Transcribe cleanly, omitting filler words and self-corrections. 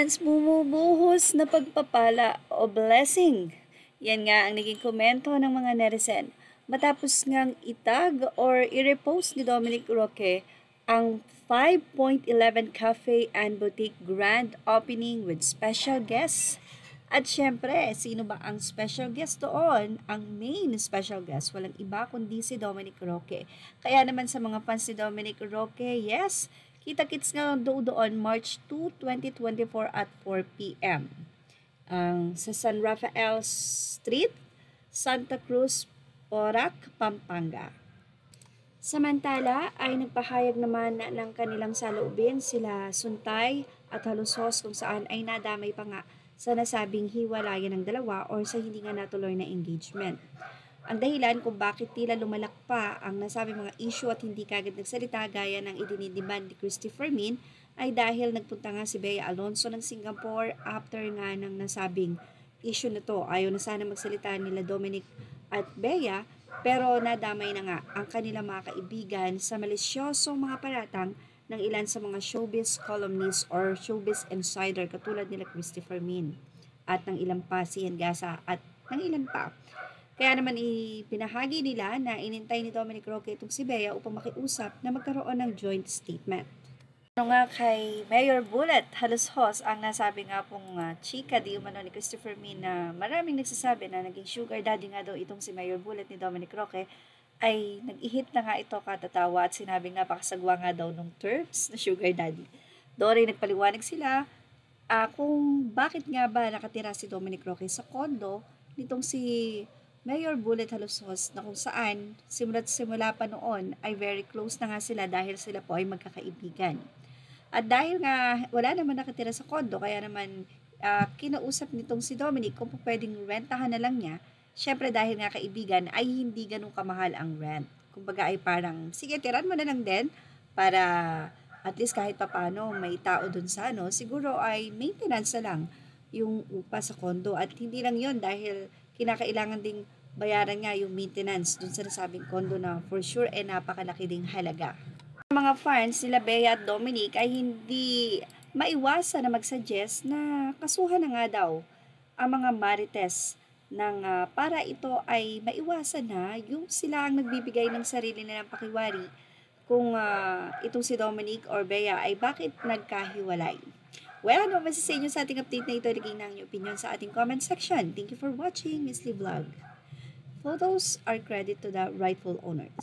friends, bumubuhos na pagpapala o blessing. Yan nga ang naging komento ng mga netizen. Matapos ngang itag or i-repost ni Dominic Roque ang 5.11 Cafe and Boutique grand opening with special guests. At syempre, sino ba ang special guest doon? Ang main special guest, walang iba kundi si Dominic Roque. Kaya naman sa mga fans ni Dominic Roque, yes, kita-kits nga doon March 2, 2024 at 4 p.m. Sa San Rafael Street, Santa Cruz, Porac, Pampanga. Samantala ay nagpahayag naman ng kanilang saloobin sila Suntay at Halusos kung saan ay nadamay pa nga sa nasabing hiwalayan ng dalawa or sa hindi nga natuloy na engagement. Ang dahilan kung bakit tila lumalak pa ang nasabing mga issue at hindi kagad nagsalita gaya ng idinidiman ni Christy Fermin ay dahil nagpunta nga si Bea Alonzo ng Singapore after nga ng nasabing issue na to. Ayaw na sana magsalita nila Dominic at Bea pero nadamay na nga ang kanilang mga kaibigan sa malisyosong mga paratang ng ilan sa mga showbiz columnists or showbiz insider katulad nila Christy Fermin at ng ilang pa si Hengasa at ng ilan pa. Kaya naman ipinahagi nila na inintay ni Dominic Roque itong si Bea upang makiusap na magkaroon ng joint statement. Ano nga kay Mayor Bullet Halushos ang nasabi nga pong chika di umano ni Christopher Min na maraming nagsasabi na naging sugar daddy nga daw itong si Mayor Bullet ni Dominic Roque ay nag-ihit na nga ito katatawa at sinabi nga pakasagwa nga daw nung terms na sugar daddy. Doon ay nagpaliwanag sila kung bakit nga ba nakatira si Dominic Roque sa kondo nitong si Mayor Bullet Halushos na kung saan simula pa noon ay very close na nga sila dahil sila po ay magkakaibigan. At dahil nga wala naman nakatira sa kondo, kaya naman kinausap nitong si Dominic kung pwedeng rentahan na lang niya. Syempre dahil nga kaibigan ay hindi ganun kamahal ang rent. Kumbaga ay parang, sige tiran mo na lang din para at least kahit papano may tao dun sa siguro ay maintenance na lang yung upa sa kondo. At hindi lang yon dahil kinakailangan ding bayaran nga yung maintenance dun sa nasabing kondo na for sure ay napakalaki ding halaga. Mga fans nila Bea at Dominic ay hindi maiwasan na mag-suggest na kasuhan na nga daw ang mga marites para ito ay maiwasan na yung sila ang nagbibigay ng sarili nilang pakiwari kung itong si Dominic or Bea ay bakit nagkahiwalay. Well, ano masasabi nyo sa ating update na ito? Laging na ang inyong opinion sa ating comment section. Thank you for watching Miss Lee Vlog. Photos are credit to the rightful owners.